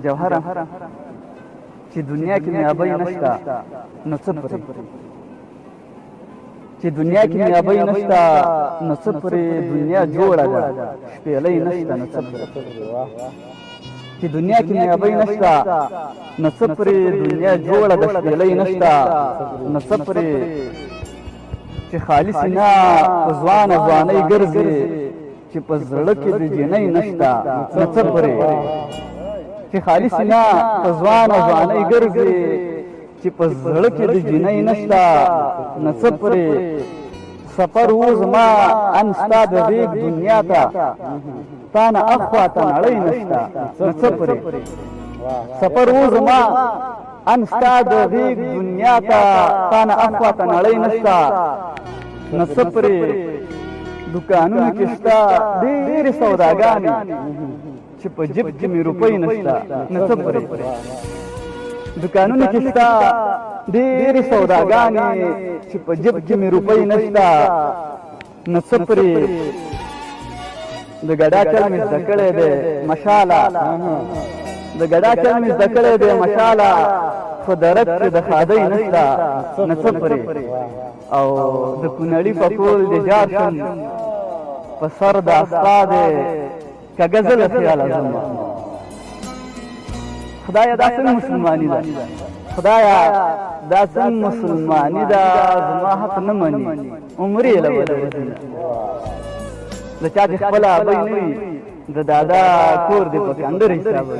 جوهره چې دنیا کې مې ابۍ نشته نو څه پرې چې دنیا کې مې ابۍ نشته نو څه پرې دنیا جوړه ده شپېلۍ نشته نو څه پرې چې دنیا کې مې ابۍ نشته نو څه پرې دنیا جوړه ده شپېلۍ نشته نو څه پرې چې خالي سینه په ځوانه ځوانۍ ګرځي چې په زړه کې د جنۍ نشته نو څه پرې چې خالي سینه په ځوانه ځوانۍ ګرځي چې په زړه کې د جنۍ نشته نو څه پرې سفر و زما ان ستا د غېږ دنیا ته تا نه اخوا ته نړۍ نشته نو څه پرې سفر و زما ان ستا د غېږ دنیا ته تا نه اخوا ته نړۍ نشته نو څه پرې دکانونو کې شته ډېرې سوداګانې چې په جیب کې مې روپۍ نشته نو څه پرې دکانونو کې شته ډېرې سوداګانې چې په جیب کې مې روپۍ نشته نو څه پرې د ګډا چل مې زده کړی دی مشاله د ګډا چل مې زده کړی دی مشاله خو درک کې د ښادۍ نشته نو څه پرې او د کونړي په کول د جار شم په سر د استا دی که ګزل خیاله زما خدایا دا څنګه مسلماني ده خدایا دا څنګه مسلماني ده زما حق نه مني عمرې له ودونه د چا چې خپله ابۍ نه وي د دادا کور دی په کنډر حسابوي